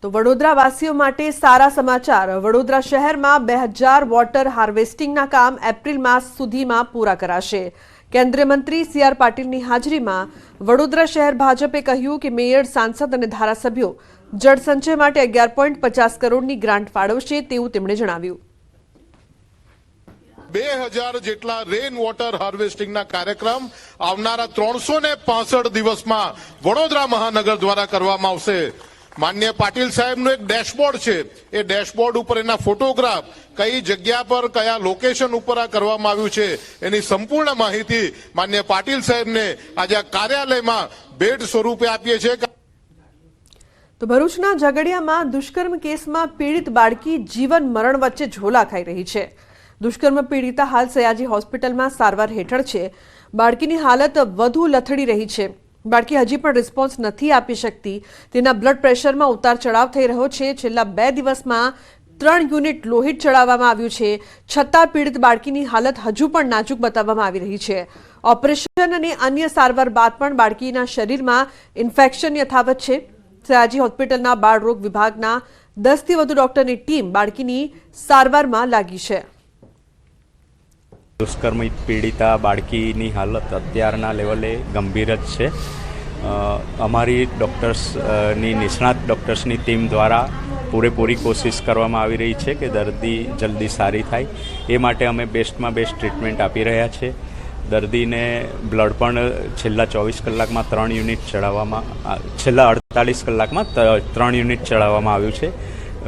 તો વડોદરાવાસીઓ માટે સારા સમાચાર। વડોદરા શહેરમાં 2000 વોટર હાર્વેસ્ટિંગના કામ એપ્રિલ માસ સુધીમાં પૂરા કરાશે। કેન્દ્રીય મંત્રી સી.આર. પાટીલની હાજરીમાં વડોદરા શહેર ભાજપે કહ્યું કે મેયર, સાંસદ અને ધારાસભ્યો જળસંચય માટે 11.50 કરોડની ગ્રાન્ટ ફાળવશે તેવું તેમણે જણાવ્યું। 2000 જેટલા રેન વોટર હાર્વેસ્ટિંગના કાર્યક્રમ આવનારા 365 દિવસમાં વડોદરા મહાનગર દ્વારા કરવામાં આવશે। માનનીય પાટીલ સાહેબનો એક ડેશબોર્ડ છે, એ ડેશબોર્ડ ઉપર એના ફોટોગ્રાફ, કઈ જગ્યા પર કયા લોકેશન ઉપર આ કરવામાં આવ્યું છે એની સંપૂર્ણ માહિતી માનનીય પાટીલ સાહેબને આજે આ કાર્યાલયમાં ભેટ સ્વરૂપે આપીએ છીએ। તો ભરૂચના ઝઘડિયામાં દુષ્કર્મ કેસમાં પીડિત બાળકી જીવન મરણ વચ્ચે ઝોલા ખાઈ રહી છે। દુષ્કર્મ પીડિતા હાલ સયાજી હોસ્પિટલમાં સારવાર હેઠળ છે। બાળકીની હાલત વધુ લથડી રહી છે। બાળકી હજી પણ રિસ્પોન્સ નથી આપી શકતી। તેના બ્લડ પ્રેશરમાં ઉતાર ચઢાવ થઈ રહ્યો છે। છેલ્લા 2 દિવસમાં 3 યુનિટ લોહી ચડાવવામાં આવ્યું છે, છતાં પીડિત બાળકીની હાલત હજુ પણ નાજુક બતાવવામાં આવી રહી છે। ઓપરેશન અને અન્ય સારવાર બાદ પણ બાળકીના શરીરમાં ઇન્ફેક્શન યથાવત છે। સયાજી હોસ્પિટલના બાળરોગ વિભાગના 10 થી વધુ ડોક્ટરની ટીમ બાળકીની સારવારમાં લાગી છે। દુષ્કર્મ પીડિતા બાળકીની હાલત અત્યારના લેવલે ગંભીર જ છે। અમારી ડૉક્ટર્સની નિષ્ણાત ડૉક્ટર્સની ટીમ દ્વારા પૂરેપૂરી કોશિશ કરવામાં આવી રહી છે કે દર્દી જલ્દી સારી થાય, એ માટે અમે બેસ્ટમાં બેસ્ટ ટ્રીટમેન્ટ આપી રહ્યા છીએ। દર્દીને બ્લડ પણ છેલ્લા 24 કલાકમાં 3 યુનિટ ચડાવવામાં, છેલ્લા 48 કલાકમાં 3 યુનિટ ચડાવવામાં આવ્યું છે।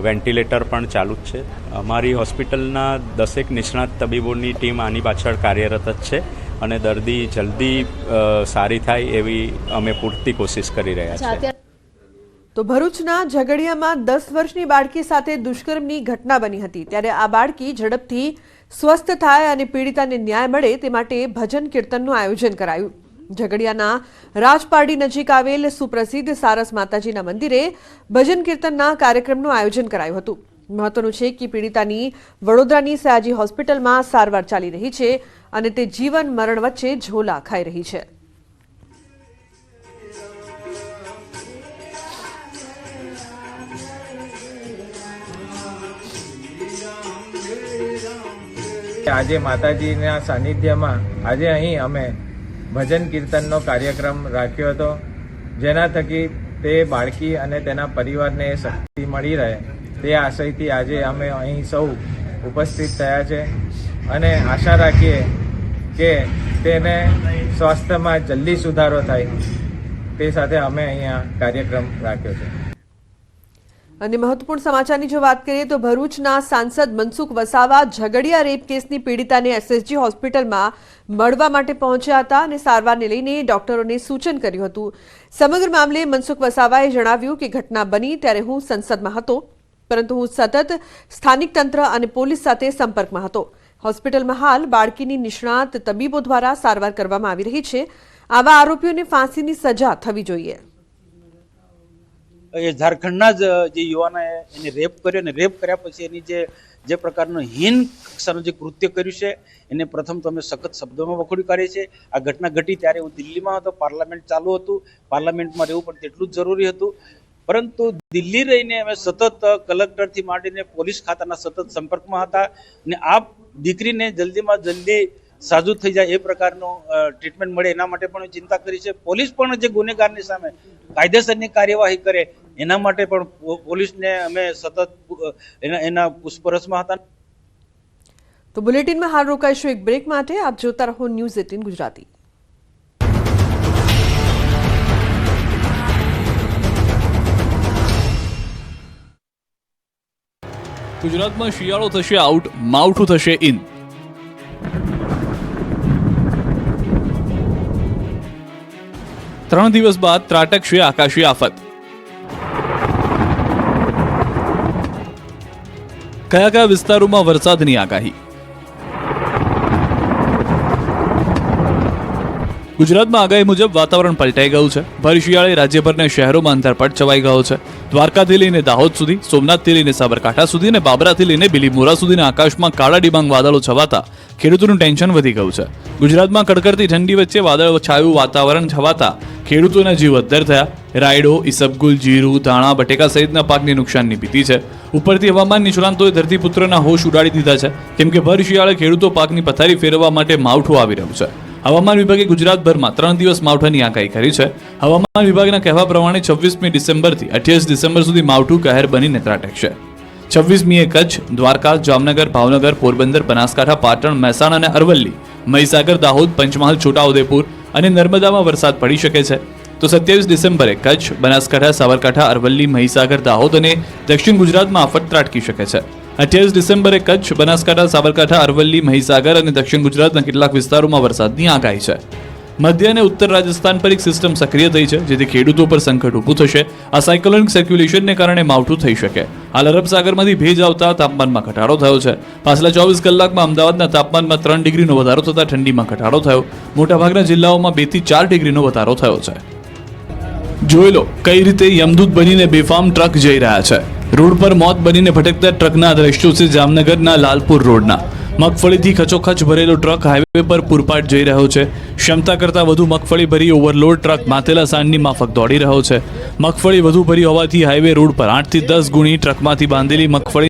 વેન્ટિલેટર પણ ચાલુ જ છે। અમારી હોસ્પિટલના 10 નિષ્ણાત તબીબોની ટીમ આની પાછળ કાર્યરત જ છે અને દર્દી જલ્દી સારી થાય એવી અમે પૂરતી કોશિશ કરી રહ્યા છીએ। તો ભરૂચના ઝઘડિયામાં 10 વર્ષની બાળકી સાથે દુષ્કર્મની ઘટના બની હતી, ત્યારે આ બાળકી ઝડપથી સ્વસ્થ થાય અને પીડિતાને ન્યાય મળે તે માટે ભજન કીર્તનનું આયોજન કરાયું। ઝઘડિયાના રાજપારડી નજીક આવેલ સુપ્રસિદ્ધ સારસ માતાજીના મંદિરે ભજન કીર્તનના કાર્યક્રમનું આયોજન કરાયું હતું। મહત્વનું છે કે પીડિતાની વડોદરાની સયાજી હોસ્પિટલમાં સારવાર ચાલી રહી છે અને તે જીવન મરણ વચ્ચે ઝોલા ખાઈ રહી છે। આજે માતાજીના સાનિધ્યમાં આજે અહીં અમે ભજન કીર્તનનો કાર્યક્રમ રાખ્યો હતો, જેના થકી તે બાળકી અને તેના પરિવારને શક્તિ મળી રહે તે આશયથી આજે અમે અહીં સૌ ઉપસ્થિત થયા છે અને આશા રાખીએ કે તેને સ્વાસ્થ્યમાં જલ્દી સુધારો થાય તે સાથે અમે અહીંયા કાર્યક્રમ રાખ્યો છે। અને મહત્વપૂર્ણ સમાચારની જો વાત કરીએ તો ભરૂચના સાંસદ મનસુખ વસાવા ઝઘડિયા રેપ કેસની પીડિતાને એસએસજી હોસ્પિટલમાં મળવા માટે પહોંચ્યા હતા અને સારવારને લઈને ડોક્ટરોને સૂચન કર્યું હતું। સમગ્ર મામલે મનસુખ વસાવાએ જણાવ્યું કે ઘટના બની ત્યારે હું સંસદમાં હતો, પરંતુ હું સતત સ્થાનિક તંત્ર અને પોલીસ સાથે સંપર્કમાં હતો। હોસ્પિટલમાં હાલ બાળકીની નિષ્ણાત તબીબો દ્વારા સારવાર કરવામાં આવી રહી છે। આવા આરોપીઓને ફાંસીની સજા થવી જોઈએ। એ ઝારખંડના જ જે યુવાને એને રેપ કર્યો અને રેપ કર્યા પછી એની જે પ્રકારનું હીન કક્ષાનું જે કૃત્ય કર્યું છે એને પ્રથમ તો અમે સખત શબ્દોમાં વખોડી કાઢીએ છીએ। આ ઘટના ઘટી ત્યારે હું દિલ્હીમાં હતો, પાર્લામેન્ટ ચાલુ હતું, પાર્લામેન્ટમાં રહેવું પણ તેટલું જ જરૂરી હતું, પરંતુ દિલ્હી રહીને અમે સતત કલેક્ટરથી માંડીને પોલીસ ખાતાના સતત સંપર્કમાં હતા અને આ દીકરીને જલ્દીમાં જલ્દી સાજુ થઈ જાય એ પ્રકારનો ટ્રીટમેન્ટ મળે એના માટે પણ ચિંતા કરી છે। પોલીસ પણ જે ગુનેગારની સામે કાયદેસરની કાર્યવાહી કરે એના માટે પણ પોલીસને અમે સતત એના પૂછપરછમાં હતા। તો બુલેટિનમાં હાલ રોકાઈશું એક બ્રેક માટે। આપ જોતા રહો ન્યૂઝ 18 ગુજરાતી। ગુજરાતમાં શિયાળો થશે આઉટ, માવઠું થશે ઇન। ત્રણ દિવસ બાદ ત્રાટકશે આકાશી આફત। કયા કયા વિસ્તારોમાં વરસાદની આગાહી? ગુજરાતમાં આગાહી મુજબ વાતાવરણ પલટાઈ ગયું છે। ભર શિયાળે રાજ્યભરના શહેરોમાં અંધારપટ છવાઈ ગયો છે। દ્વારકાથી લઈને દાહોદ સુધી, સોમનાથથી લઈને સાબરકાંઠા સુધી અને બાબરાથી લઈને બિલીમોરા સુધીના આકાશમાં કાળા ડિબાંગ વાદળો છવાતા ખેડૂતોનું ટેન્શન વધી ગયું છે। ગુજરાતમાં કડકડતી ઠંડી વચ્ચે વાદળ છાયું વાતાવરણ છવાતા ખેડૂતોના જીવ અદ્ધર થયા. રાયડો, ઈસબગુલ, જીરું, ધાણા, બટેકા સહિતના પાકને નુકસાનની ભીતિ છે. ઉપરથી હવામાન નિષ્ણાંતોએ ધરતીપુત્રના હોશ ઉડાડી દીધા છે, કેમ કે ભર શિયાળે ખેડૂતો પાકની પથારી ફેરવવા માટે માવઠું આવી રહ્યું છે. હવામાન વિભાગે ગુજરાતભરમાં 3 દિવસ માવઠાની આગાહી કરી છે. હવામાન વિભાગના કહેવા પ્રમાણે 26મી ડિસેમ્બરથી 28 ડિસેમ્બર સુધી માવઠું કહેર બનીને ત્રાટકશે. 26મીએ કચ્છ, દ્વારકા, જામનગર, ભાવનગર, પોરબંદર, બનાસકાંઠા, પાટણ, મહેસાણા અને અરવલ્લી, મહીસાગર, દાહોદ, પંચમહાલ, છોટાઉદેપુર અને નર્મદામાં વરસાદ પડી શકે છે. તો 27 ડિસેમ્બરે કચ્છ, બનાસકાંઠા, સાબરકાંઠા, અરવલ્લી, મહીસાગર, દાહોદ અને દક્ષિણ ગુજરાતમાં આફત ત્રાટકી શકે છે. 28 ડિસેમ્બરે કચ્છ, બનાસકાંઠા, સાબરકાંઠા, અરવલ્લી, મહીસાગર અને દક્ષિણ ગુજરાતના કેટલાક વિસ્તારોમાં વરસાદની આગાહી છે. મધ્ય અને ઉત્તર રાજસ્થાન પર એક સિસ્ટમ સક્રિય થઈ છે, જેથી ખેડૂતો પર સંકટ ઊભું થશે. આ સાયક્લોનિક સર્ક્યુલેશનને કારણે માવઠું થઈ શકે. હાલ અરબ સાગરમાંથી ભેજ આવતા તાપમાનમાં ઘટાડો થયો છે. પાછલા 24 કલાકમાં અમદાવાદના તાપમાનમાં 3 ડિગ્રીનો વધારો થતાં ઠંડીમાં ઘટાડો થયો. મોટાભાગના જિલ્લાઓમાં 2 થી 4 ડિગ્રીનો વધારો થયો છે. જોઈ લો કઈ રીતે યમદૂત બનીને બેફામ ટ્રક જઈ રહ્યા છે. રોડ પર મોત બનીને ભટકતા ટ્રકના દ્રશ્યો છે જામનગરના લાલપુર રોડના. મગફળીથી ખચોખચ ભરેલો ટ્રક હાઈવે પર પૂરપાટ જઈ રહ્યો છે. ક્ષમતા કરતાં વધુ મગફળી ભરી ઓવરલોડ ટ્રક માથેલા સાંજની માફક દોડી રહ્યો છે. મગફળી વધુ ભરી હોવાથી હાઈવે રોડ પર 8 થી 10 ગુણી ટ્રકમાંથી બાંધેલી મગફળી